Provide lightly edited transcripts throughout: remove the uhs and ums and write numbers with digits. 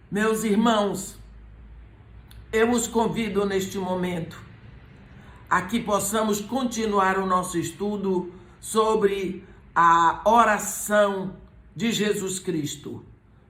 Meus irmãos, eu os convido neste momento a que possamos continuar o nosso estudo sobre a oração de Jesus Cristo,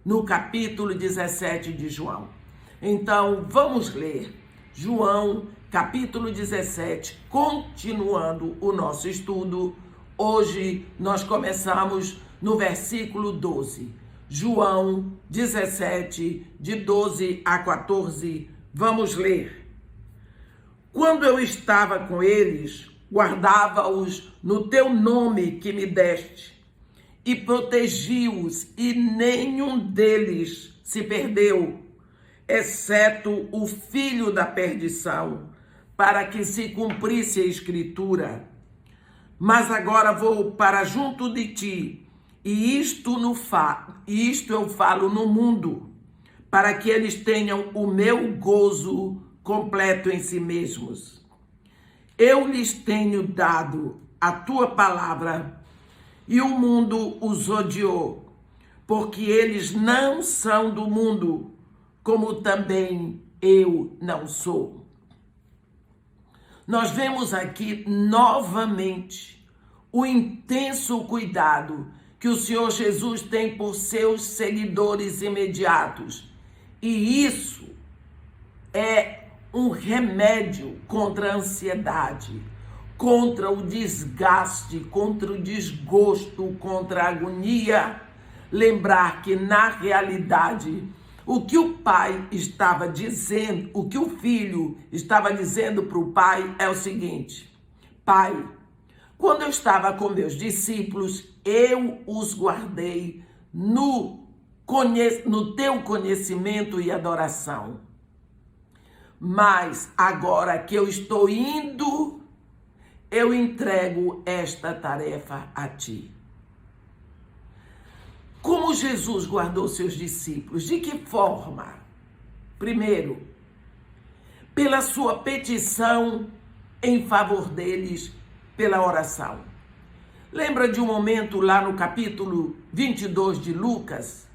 no capítulo 17 de João. Então, vamos ler João, capítulo 17, continuando o nosso estudo. Hoje nós começamos no versículo 12. João 17, de 12 a 14. Vamos ler. Quando eu estava com eles, guardava-os no teu nome que me deste, e protegi-os, e nenhum deles se perdeu, exceto o filho da perdição, para que se cumprisse a Escritura. Mas agora vou para junto de ti, e isto eu falo no mundo, para que eles tenham o meu gozo completo em si mesmos. Eu lhes tenho dado a tua palavra, e o mundo os odiou, porque eles não são do mundo, como também eu não sou. Nós vemos aqui novamente o intenso cuidado que o Senhor Jesus tem por seus seguidores imediatos. E isso é um remédio contra a ansiedade, contra o desgaste, contra o desgosto, contra a agonia. Lembrar que, na realidade, o que o pai estava dizendo, o que o filho estava dizendo para o pai é o seguinte: Pai, quando eu estava com meus discípulos, eu os guardei no teu conhecimento e adoração. Mas agora que eu estou indo, eu entrego esta tarefa a ti. Como Jesus guardou seus discípulos? De que forma? Primeiro, pela sua petição em favor deles, pela oração. Lembra de um momento lá no capítulo 22 de Lucas,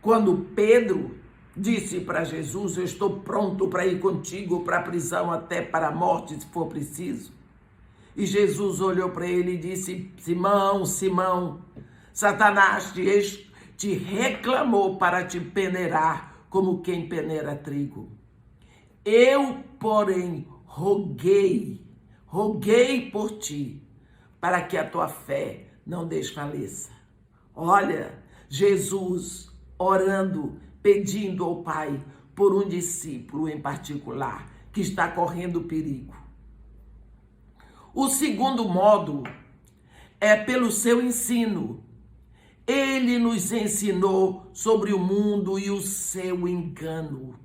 quando Pedro disse para Jesus: eu estou pronto para ir contigo para a prisão, até para a morte, se for preciso. E Jesus olhou para ele e disse: Simão, Simão, Satanás te reclamou para te peneirar como quem peneira trigo. Eu, porém, roguei por ti, para que a tua fé não desfaleça. Olha, Jesus orando, pedindo ao Pai por um discípulo em particular que está correndo perigo. O segundo modo é pelo seu ensino. Ele nos ensinou sobre o mundo e o seu engano,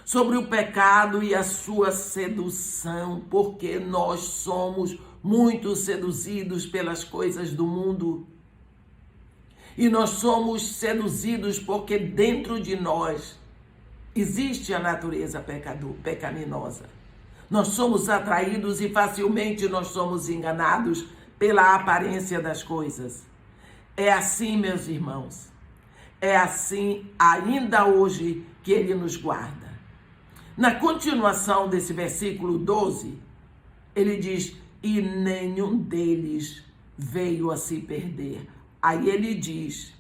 sobre o pecado e a sua sedução, porque nós somos muito seduzidos pelas coisas do mundo. E nós somos seduzidos porque dentro de nós existe a natureza pecaminosa. Nós somos atraídos e facilmente nós somos enganados pela aparência das coisas. É assim, meus irmãos. É assim ainda hoje que ele nos guarda. Na continuação desse versículo 12, ele diz: e nenhum deles veio a se perder. Aí ele diz: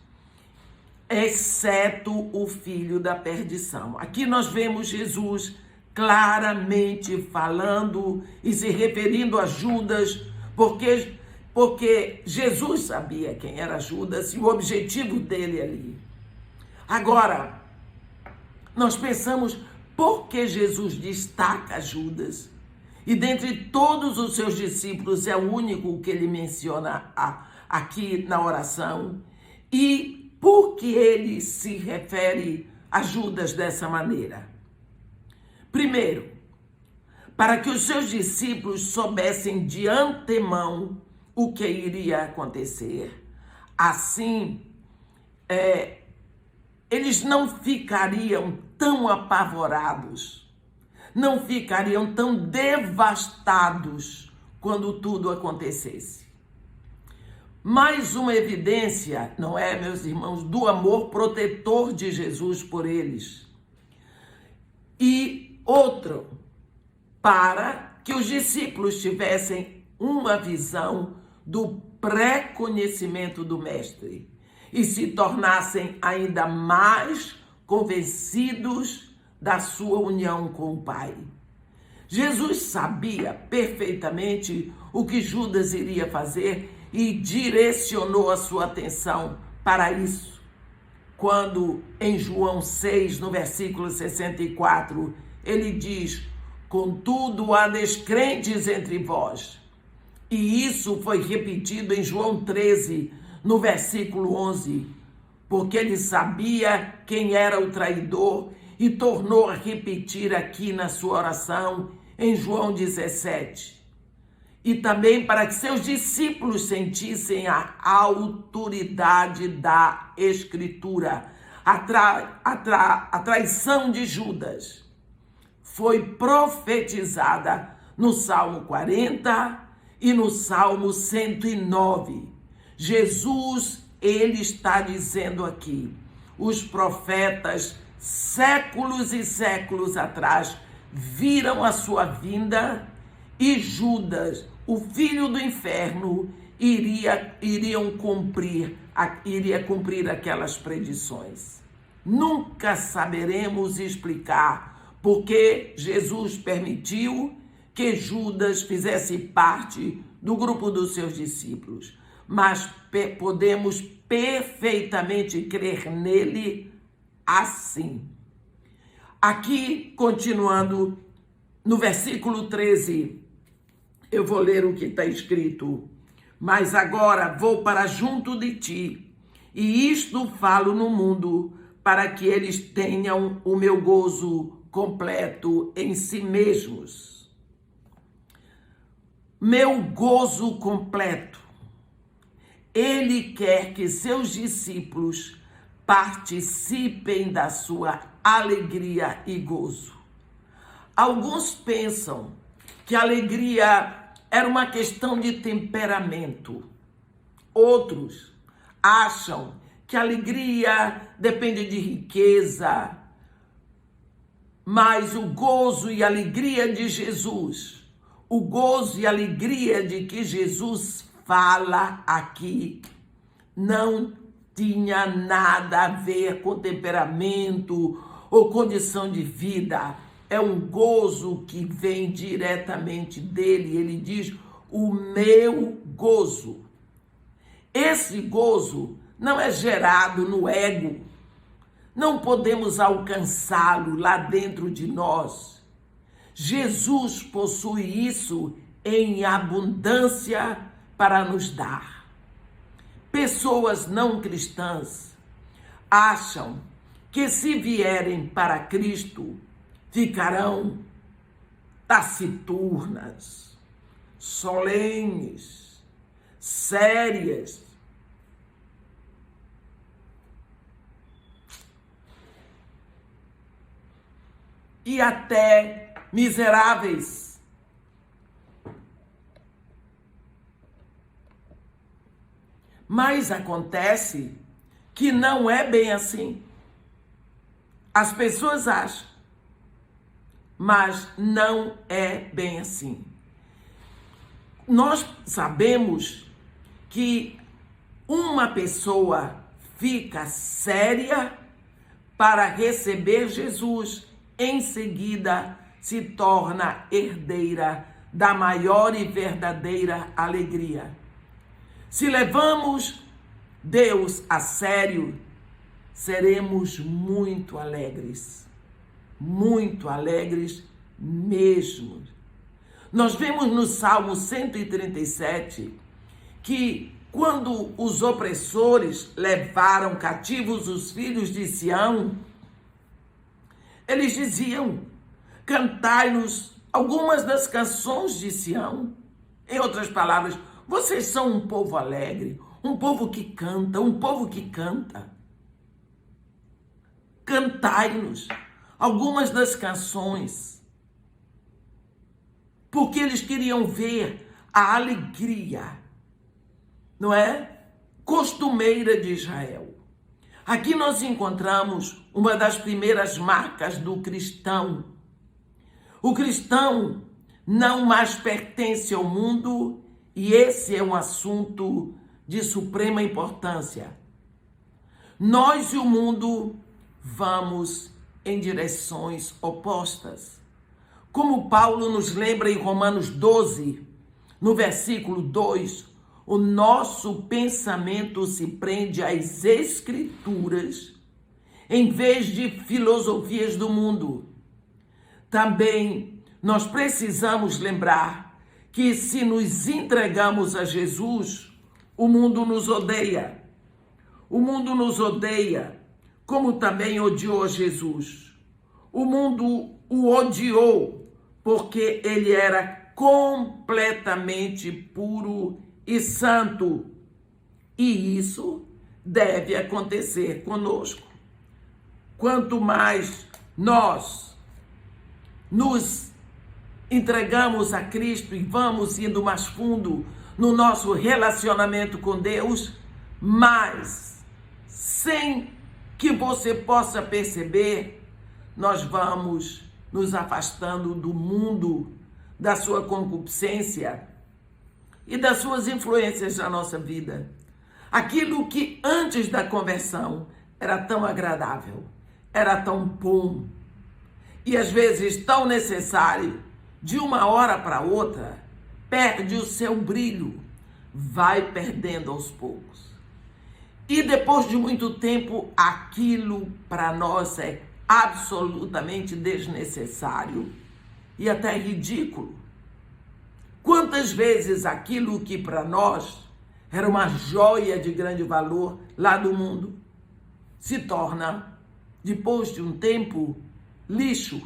exceto o filho da perdição. Aqui nós vemos Jesus claramente falando e se referindo a Judas, porque Jesus sabia quem era Judas e o objetivo dele ali. Agora, nós pensamos, por que Jesus destaca Judas? E dentre todos os seus discípulos é o único que ele menciona aqui na oração. E por que ele se refere a Judas dessa maneira? Primeiro, para que os seus discípulos soubessem de antemão o que iria acontecer. Assim, eles não ficariam tão apavorados, não ficariam tão devastados quando tudo acontecesse. Mais uma evidência, não é, meus irmãos, do amor protetor de Jesus por eles. E outro, para que os discípulos tivessem uma visão do pré-conhecimento do Mestre e se tornassem ainda mais convencidos da sua união com o Pai. Jesus sabia perfeitamente o que Judas iria fazer e direcionou a sua atenção para isso. Quando em João 6, no versículo 64, ele diz: contudo, há descrentes entre vós. E isso foi repetido em João 13, no versículo 11, porque ele sabia quem era o traidor e tornou a repetir aqui na sua oração em João 17. E também para que seus discípulos sentissem a autoridade da Escritura, a traição de Judas foi profetizada no Salmo 40 e no Salmo 109. Jesus, ele está dizendo aqui, os profetas, séculos e séculos atrás, viram a sua vinda e Judas, o filho do inferno, iria cumprir aquelas predições. Nunca saberemos explicar por que Jesus permitiu que Judas fizesse parte do grupo dos seus discípulos, mas podemos perfeitamente crer nele assim. Aqui, continuando, no versículo 13, eu vou ler o que está escrito. Mas agora vou para junto de ti, e isto falo no mundo, para que eles tenham o meu gozo completo em si mesmos. Meu gozo completo. Ele quer que seus discípulos participem da sua alegria e gozo. Alguns pensam que a alegria era uma questão de temperamento. Outros acham que a alegria depende de riqueza, mas o gozo e a alegria de Jesus, o gozo e a alegria de que Jesus fala aqui, não tinha nada a ver com temperamento ou condição de vida. É um gozo que vem diretamente dele. Ele diz, o meu gozo. Esse gozo não é gerado no ego. Não podemos alcançá-lo lá dentro de nós. Jesus possui isso em abundância para nos dar. Pessoas não cristãs acham que se vierem para Cristo, ficarão taciturnas, solenes, sérias. E até miseráveis. Mas acontece que não é bem assim. As pessoas acham, mas não é bem assim. Nós sabemos que uma pessoa fica séria para receber Jesus, em seguida se torna herdeira da maior e verdadeira alegria. Se levamos Deus a sério, seremos muito alegres mesmo. Nós vemos no Salmo 137 que quando os opressores levaram cativos os filhos de Sião, eles diziam, cantai-nos algumas das canções de Sião. Em outras palavras, vocês são um povo alegre, um povo que canta, um povo que canta. Cantai-nos algumas das canções, porque eles queriam ver a alegria, não é? costumeira de Israel. Aqui nós encontramos uma das primeiras marcas do cristão. O cristão não mais pertence ao mundo e esse é um assunto de suprema importância. Nós e o mundo vamos em direções opostas. Como Paulo nos lembra em Romanos 12, no versículo 2, o nosso pensamento se prende às Escrituras em vez de filosofias do mundo. Também nós precisamos lembrar que se nos entregamos a Jesus, o mundo nos odeia. O mundo nos odeia, como também odiou Jesus. O mundo o odiou porque ele era completamente puro e santo. E isso deve acontecer conosco. Quanto mais nós nos entregamos a Cristo e vamos indo mais fundo no nosso relacionamento com Deus, mais, sem que você possa perceber, nós vamos nos afastando do mundo, da sua concupiscência e das suas influências na nossa vida. Aquilo que antes da conversão era tão agradável, era tão bom e às vezes tão necessário, de uma hora para outra, perde o seu brilho, vai perdendo aos poucos. E depois de muito tempo, aquilo para nós é absolutamente desnecessário e até ridículo. Quantas vezes aquilo que para nós era uma joia de grande valor lá do mundo se torna, depois de um tempo, lixo.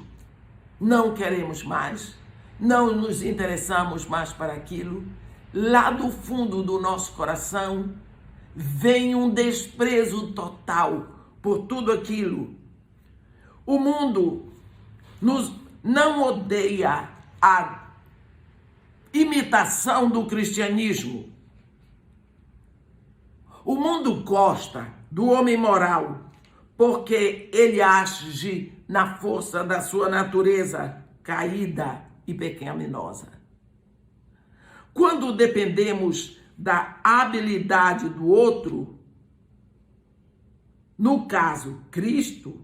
Não queremos mais, não nos interessamos mais para aquilo. Lá do fundo do nosso coração vem um desprezo total por tudo aquilo. O mundo não odeia a imitação do cristianismo. O mundo gosta do homem moral porque ele age na força da sua natureza caída e pecaminosa. Quando dependemos da habilidade do outro, no caso, Cristo,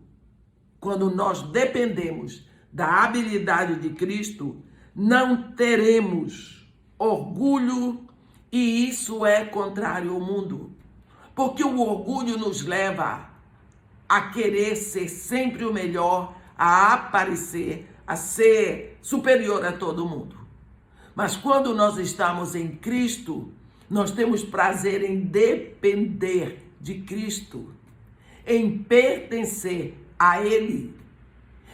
quando nós dependemos da habilidade de Cristo, não teremos orgulho e isso é contrário ao mundo. Porque o orgulho nos leva a querer ser sempre o melhor, a aparecer, a ser superior a todo mundo. Mas quando nós estamos em Cristo, nós temos prazer em depender de Cristo, em pertencer a Ele.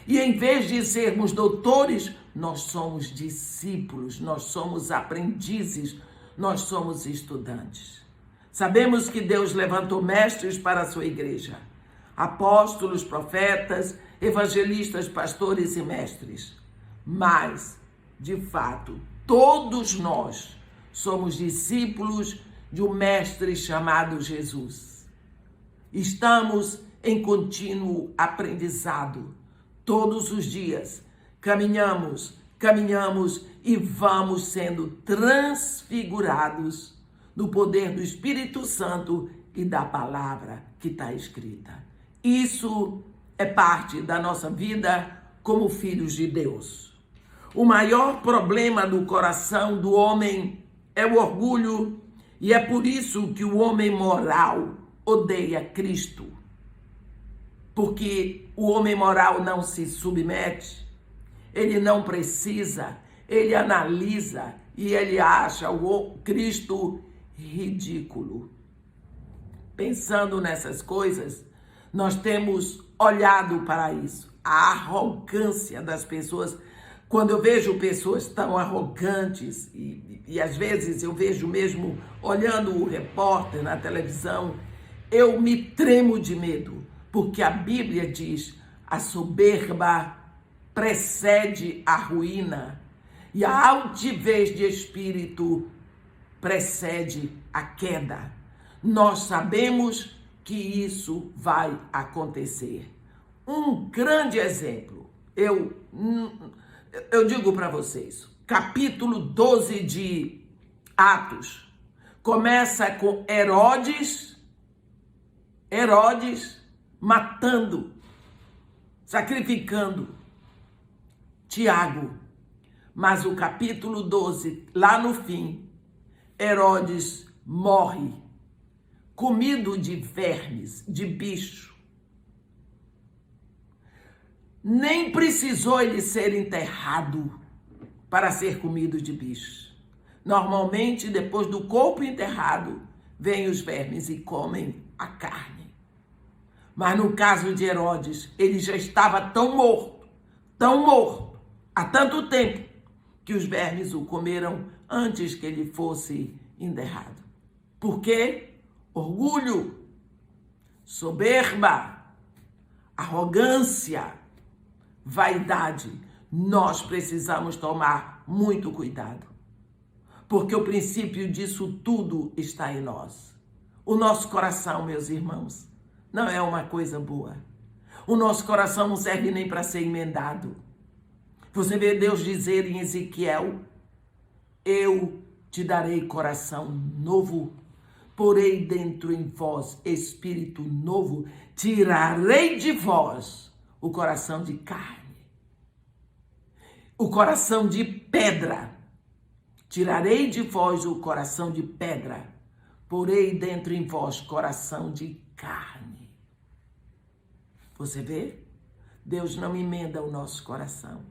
E em vez de sermos doutores, nós somos discípulos, nós somos aprendizes, nós somos estudantes. Sabemos que Deus levantou mestres para a sua igreja, apóstolos, profetas, evangelistas, pastores e mestres. Mas, de fato, todos nós somos discípulos de um mestre chamado Jesus. Estamos em contínuo aprendizado. Todos os dias caminhamos e vamos sendo transfigurados no poder do Espírito Santo e da palavra que está escrita. Isso é parte da nossa vida como filhos de Deus. O maior problema do coração do homem é o orgulho e é por isso que o homem moral odeia Cristo. Porque o homem moral não se submete, ele não precisa, ele analisa e ele acha o Cristo ridículo. Pensando nessas coisas, nós temos olhado para isso, a arrogância das pessoas. Quando eu vejo pessoas tão arrogantes, e às vezes eu vejo mesmo olhando o repórter na televisão, eu me tremo de medo, porque a Bíblia diz: a soberba precede a ruína e a altivez de espírito precede a queda. nós sabemos que isso vai acontecer. Um grande exemplo, eu digo para vocês, capítulo 12 de Atos, começa com Herodes matando, sacrificando Tiago. Mas o capítulo 12, lá no fim, Herodes morre, comido de vermes, de bicho. Nem precisou ele ser enterrado para ser comido de bicho. Normalmente, depois do corpo enterrado, vêm os vermes e comem a carne. Mas no caso de Herodes, ele já estava tão morto, há tanto tempo, que os vermes o comeram antes que ele fosse enterrado. Por quê? Orgulho, soberba, arrogância, vaidade. Nós precisamos tomar muito cuidado, porque o princípio disso tudo está em nós. O nosso coração, meus irmãos, não é uma coisa boa. O nosso coração não serve nem para ser emendado. Você vê Deus dizer em Ezequiel: eu te darei coração novo, porei dentro em vós espírito novo, tirarei de vós o coração de carne, o coração de pedra. Tirarei de vós o coração de pedra, porei dentro em vós coração de carne. Você vê? Deus não emenda o nosso coração.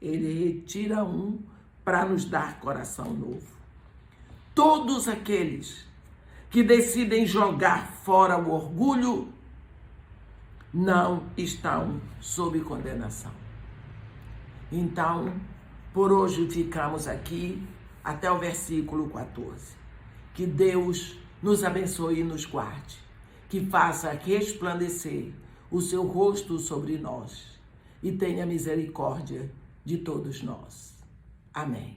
Ele retira um para nos dar coração novo. Todos aqueles que decidem jogar fora o orgulho não estão sob condenação. Então, por hoje ficamos aqui até o versículo 14. Que Deus nos abençoe e nos guarde, que faça resplandecer o seu rosto sobre nós e tenha misericórdia de todos nós. Amém.